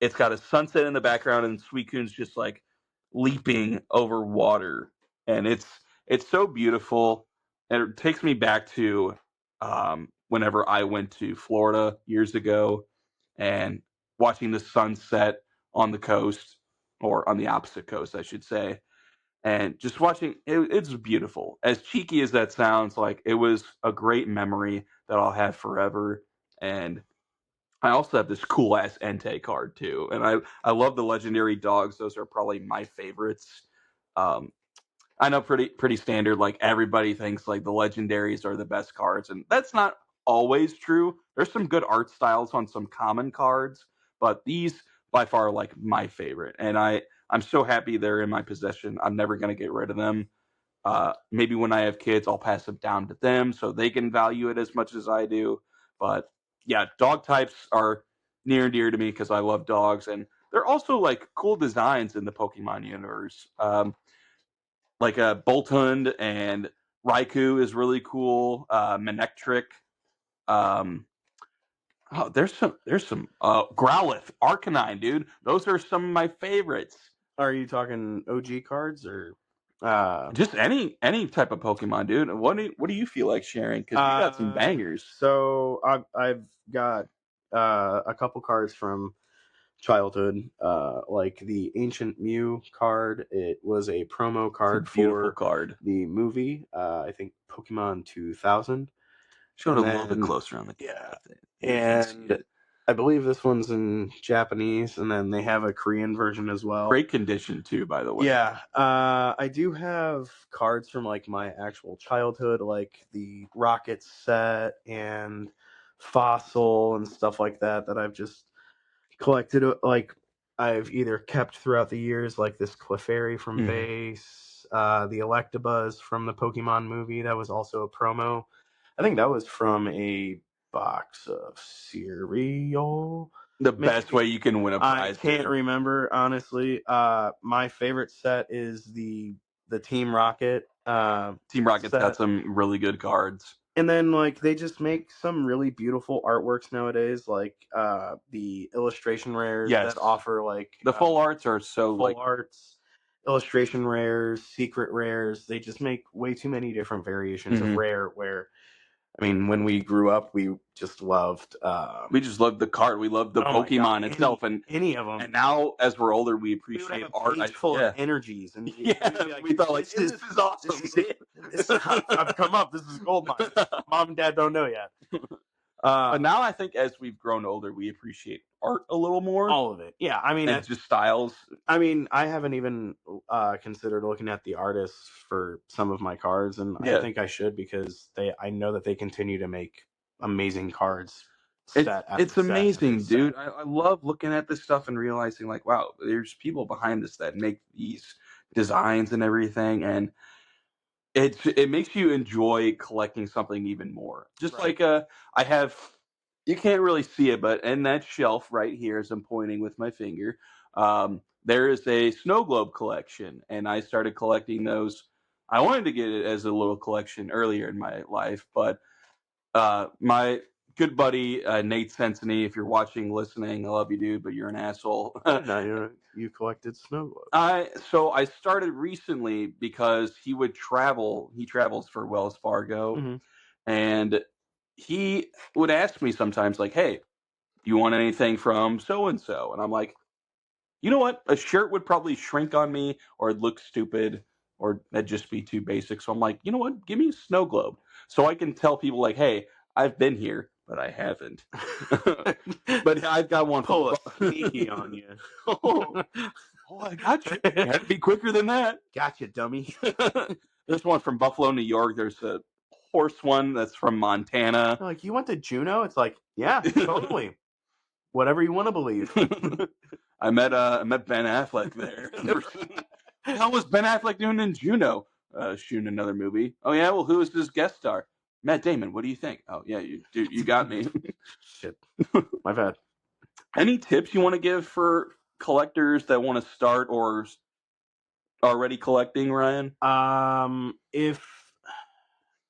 it's got a sunset in the background, and Suicune's just like leaping over water, and it's so beautiful. And it takes me back to whenever I went to Florida years ago and watching the sunset on the coast, or on the opposite coast, I should say. And just watching it's beautiful. As cheeky as that sounds, like, it was a great memory that I'll have forever. And I also have this cool ass Entei card too, and I love the legendary dogs. Those are probably my favorites. I know pretty standard. Like, everybody thinks like the legendaries are the best cards, and that's not always true. There's some good art styles on some common cards, but these by far are like my favorite, and I'm so happy they're in my possession. I'm never gonna get rid of them. Maybe when I have kids, I'll pass them down to them so they can value it as much as I do. But yeah, dog types are near and dear to me because I love dogs, and they're also like cool designs in the Pokemon universe. Like a Boltund and Raikou is really cool. Manectric. There's some Growlithe, Arcanine, dude. Those are some of my favorites. Are you talking OG cards or just any type of Pokemon, dude? What do you feel like sharing? Because you got some bangers. So I've got a couple cards from childhood. Like the Ancient Mew card, it was a promo card Beautiful for card. the movie. I think Pokemon 2000. Show it And a little bit then- closer on the Yeah, camera. You can see and it. I believe this one's in Japanese, and then they have a Korean version as well. Great condition too, by the way. Yeah, I do have cards from like my actual childhood, like the Rocket set and Fossil and stuff like that I've just collected. Like I've either kept throughout the years, like this Clefairy from Mhm. base, the Electabuzz from the Pokemon movie. That was also a promo. I think that was from a box of cereal. The best Maybe. way you can win a I prize. can't remember, honestly. My favorite set is the Team Rocket Team Rocket's set. got some really good cards. And then like they just make some really beautiful artworks nowadays, like the illustration rares Yes. that offer like The full arts are so full like arts, illustration rares, secret rares. They just make way too many different variations of Mhm. rare. Where I mean, when we grew up, we just loved. we just loved the card. We loved the Oh my God, Pokemon itself, and any of them. and now as we're older, we We would appreciate have a art. page full of energies, and Yeah, we'd be like, we thought like this this is awesome. This is it. I've come up. This is gold mine. Mom and Dad don't know yet. But now I think as we've grown older, we appreciate art a little more. All of it. Yeah, I mean, and just styles. I mean, I haven't even considered looking at the artists for some of my cards, and I think I should, because I know that they continue to make amazing cards. It's amazing, dude. I love looking at this stuff and realizing like, wow, there's people behind this that make these designs and everything, and it makes you enjoy collecting something even more. Just Right. like I have, you can't really see it, but in that shelf right here, as I'm pointing with my finger, there is a snow globe collection, and I started collecting those. I wanted to get it as a little collection earlier in my life, but my good buddy Nate Sensony, if you're watching, listening, I love you, dude, but you're an asshole. No, you collected snow globes. So I started recently because he would travel. He travels for Wells Fargo, Mm-hmm. and he would ask me sometimes, like, "Hey, you want anything from so and so?" And I'm like, you know what? A shirt would probably shrink on me, or it'd look stupid, or that'd just be too basic. So I'm like, you know what? Give me a snow globe, so I can tell people like, "Hey, I've been here, but I haven't." But I've got one. Pull a sneaky on you. Oh, I got you. You had to be quicker than that. Gotcha, dummy. There's one from Buffalo, New York. There's a horse one that's from Montana. Like, you went to Juneau? It's like, yeah, totally. Whatever you want to believe. I met Ben Affleck there. How was Ben Affleck doing in Juneau? Shooting another movie. Oh yeah, well, who is this guest star? Matt Damon. What do you think? Oh yeah, you got me. Shit, my bad. Any tips you want to give for collectors that want to start or already collecting, Ryan?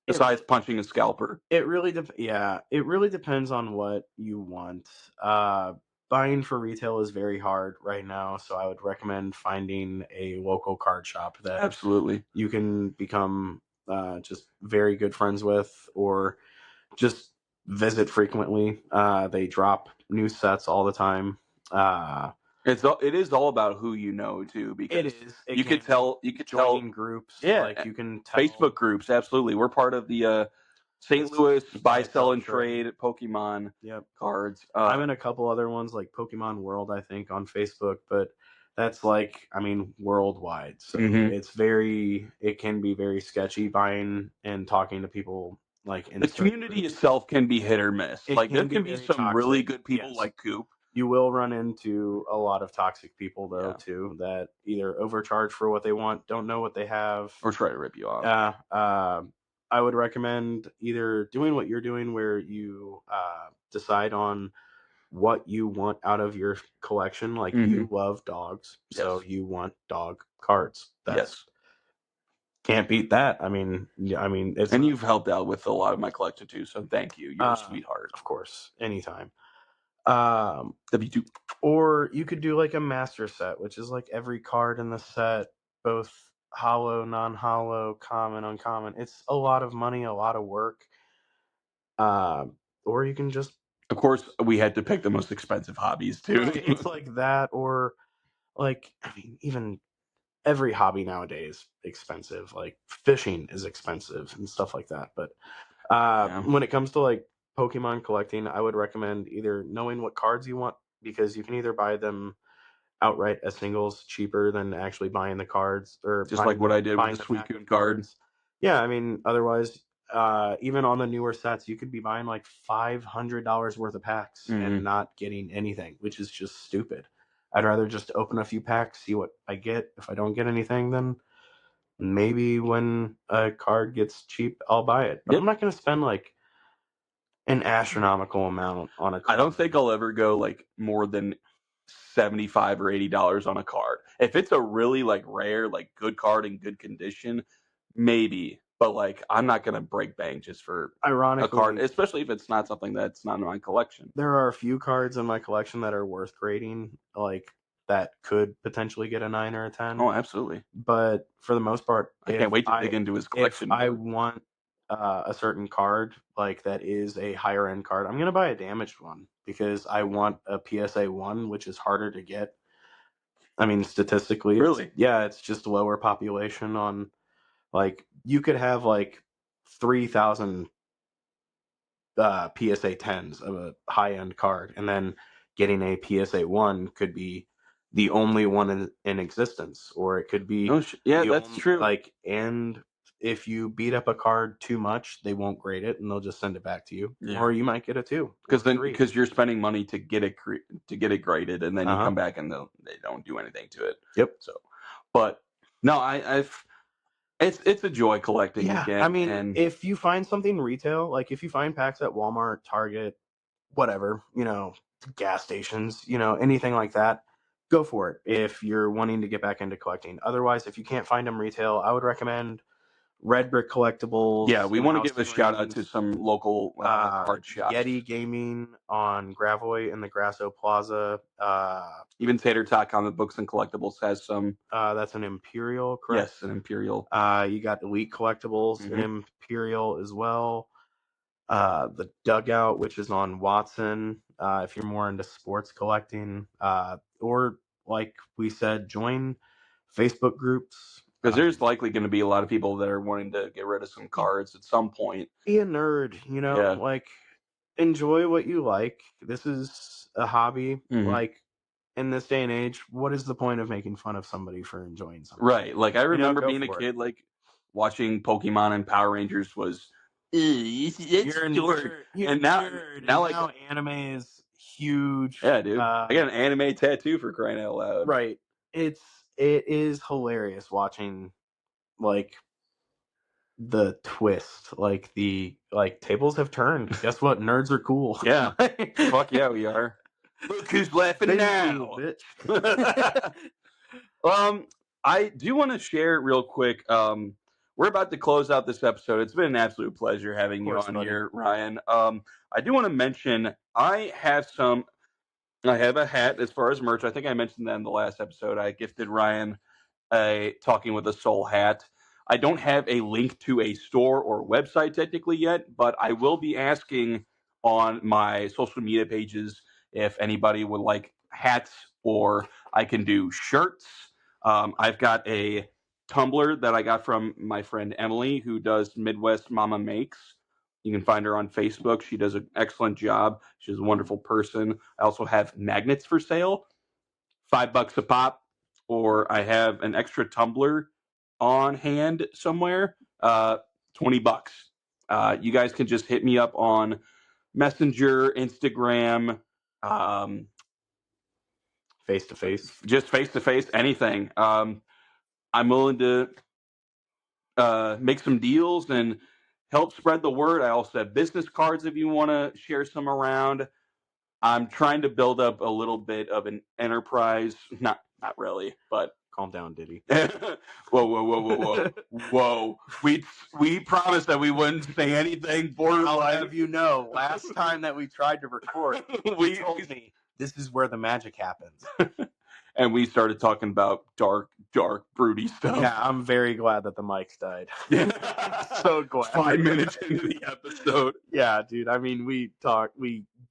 Besides punching a scalper, it really depends on what you want. Buying for retail is very hard right now, so I would recommend finding a local card shop that absolutely you can become just very good friends with, or just visit frequently. They drop new sets all the time. It is all about who you know too, because it is. You could tell groups. Yeah, like you can tell Facebook groups. Absolutely, we're part of the St. Louis buy, sell, and trade Pokemon cards. I'm in a couple other ones like Pokemon World, I think, on Facebook, but that's like, I mean, worldwide. So it can be very sketchy buying and talking to people like in the community itself can be hit or miss. Like there can be some toxic, really good people like Coop. You will run into a lot of toxic people though too, that either overcharge for what they want, don't know what they have, or try to rip you off. I would recommend either doing what you're doing, where you decide on what you want out of your collection. Like you love dogs, so you want dog cards. Can't beat that. I mean, it's, and you've helped out with a lot of my collection too, so thank you. You're a sweetheart. Of course, anytime. W2. Or you could do like a master set, which is like every card in the set, both hollow, non-hollow, common, uncommon. It's a lot of money, a lot of work. Or you can just Of course, we had to pick the most expensive hobbies too. Right, it's like that, or like, I mean, even every hobby nowadays expensive. Like fishing is expensive and stuff like that. But when it comes to like Pokemon collecting, I would recommend either knowing what cards you want, because you can either buy them outright as singles cheaper than actually buying the cards, or just like what I did with the Suicune card. Yeah, I mean, otherwise, even on the newer sets, you could be buying like $500 worth of packs and not getting anything, which is just stupid. I'd rather just open a few packs, see what I get. If I don't get anything, then maybe when a card gets cheap, I'll buy it. But I'm not going to spend like an astronomical amount on a card. I don't think I'll ever go like more than $75 or $80 on a card. If it's a really like rare, like good card in good condition, maybe. But like, I'm not gonna break bank just for a card, especially if it's not something that's not in my collection. There are a few cards in my collection that are worth grading, like that could potentially get a 9 or a 10. Oh, absolutely. But for the most part, I can't wait to dig into his collection. If I want a certain card, like that is a higher end card, I'm gonna buy a damaged one, because I want a PSA 1, which is harder to get. I mean, statistically, really, it's just lower population on, like, you could have like 3,000 PSA 10s of a high end card, and then getting a PSA 1 could be the only one in existence, or it could be that's true. Like, and if you beat up a card too much, they won't grade it and they'll just send it back to you, or you might get a 2, because you're spending money to get it graded, and then you come back and they don't do anything to it. Yep. So, but no, it's a joy collecting. Yeah, again. I mean, if you find something retail, like if you find packs at Walmart, Target, whatever, gas stations, anything like that, go for it if you're wanting to get back into collecting. Otherwise, if you can't find them retail, I would recommend Red Brick Collectibles. Yeah, we want to give a shout out to some local card shops. Yeti Gaming on Gravois in the Grasso Plaza. Even Tater Tot Comic Books and Collectibles has some. That's an Imperial, correct? Yes, an Imperial. You got Elite Collectibles, an Imperial as well. The Dugout, which is on Watson, if you're more into sports collecting, or like we said, join Facebook groups, because there's likely going to be a lot of people that are wanting to get rid of some cards at some point. Be a nerd, like, enjoy what you like. This is a hobby. Like, in this day and age, what is the point of making fun of somebody for enjoying something? Right. Like, I remember being a kid, like watching Pokemon and Power Rangers was you're a nerd. And now like anime is huge. Yeah, dude. I got an anime tattoo, for crying out loud. Right. It is hilarious watching, like, the twist, like the tables have turned. Guess what? Nerds are cool. Yeah. Fuck yeah, we are. Look who's laughing now, bitch. I do want to share real quick. We're about to close out this episode. It's been an absolute pleasure having you on here, Ryan. I do want to mention I have a hat as far as merch. I think I mentioned that in the last episode. I gifted Ryan a Talking with a Soul hat. I don't have a link to a store or website technically yet, but I will be asking on my social media pages if anybody would like hats, or I can do shirts. I've got a tumbler that I got from my friend Emily, who does Midwest Mama Makes. You can find her on Facebook. She does an excellent job. She's a wonderful person. I also have magnets for sale, $5 a pop, or I have an extra tumbler on hand somewhere, $20. You guys can just hit me up on Messenger, Instagram, face to face, just face to face, anything. I'm willing to make some deals and help spread the word. I also have business cards if you want to share some around. I'm trying to build up a little bit of an enterprise. Not really, but calm down, Diddy. Whoa. We promised that we wouldn't say anything borderline. I'll have you know, last time that we tried to record, you told me this is where the magic happens. And we started talking about dark, broody stuff. Yeah, I'm very glad that the mics died. So glad. 5 minutes into the episode. Yeah, dude. I mean, we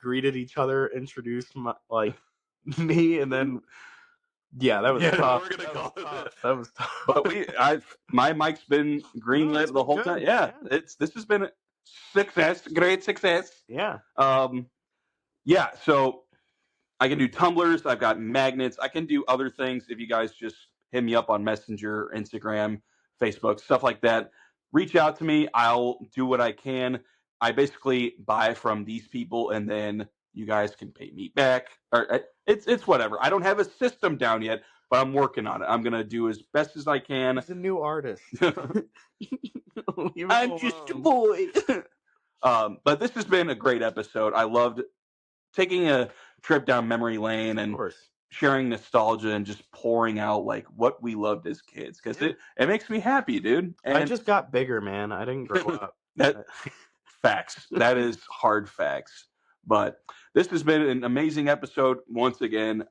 greeted each other, introduced me, and then that was tough. We're gonna call it. That was tough. But my mic's been greenlit the whole time. Yeah, this has been a success, great success. Yeah. Yeah. So I can do tumblers. I've got magnets. I can do other things. If you guys just hit me up on Messenger, Instagram, Facebook, stuff like that, reach out to me. I'll do what I can. I basically buy from these people, and then you guys can pay me back. Or it's whatever. I don't have a system down yet, but I'm working on it. I'm gonna do as best as I can. He's a new artist. I'm just a boy. But this has been a great episode. I loved taking a trip down memory lane and sharing nostalgia and just pouring out like what we loved as kids, because it makes me happy, dude. And I just got bigger, man. I didn't grow up. Facts. That is hard facts. But this has been an amazing episode once again.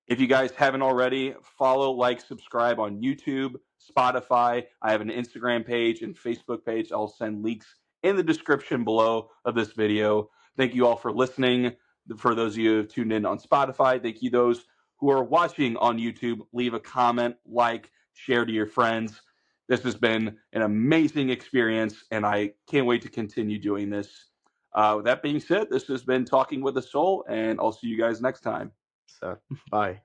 If you guys haven't already, follow, like, subscribe on YouTube, Spotify. I have an Instagram page and Facebook page. I'll send links in the description below of this video. Thank you all for listening. For those of you who have tuned in on Spotify, thank you those who are watching on YouTube. Leave a comment, like, share to your friends. This has been an amazing experience, and I can't wait to continue doing this. With that being said, this has been Talking with a Soul, and I'll see you guys next time. So, bye.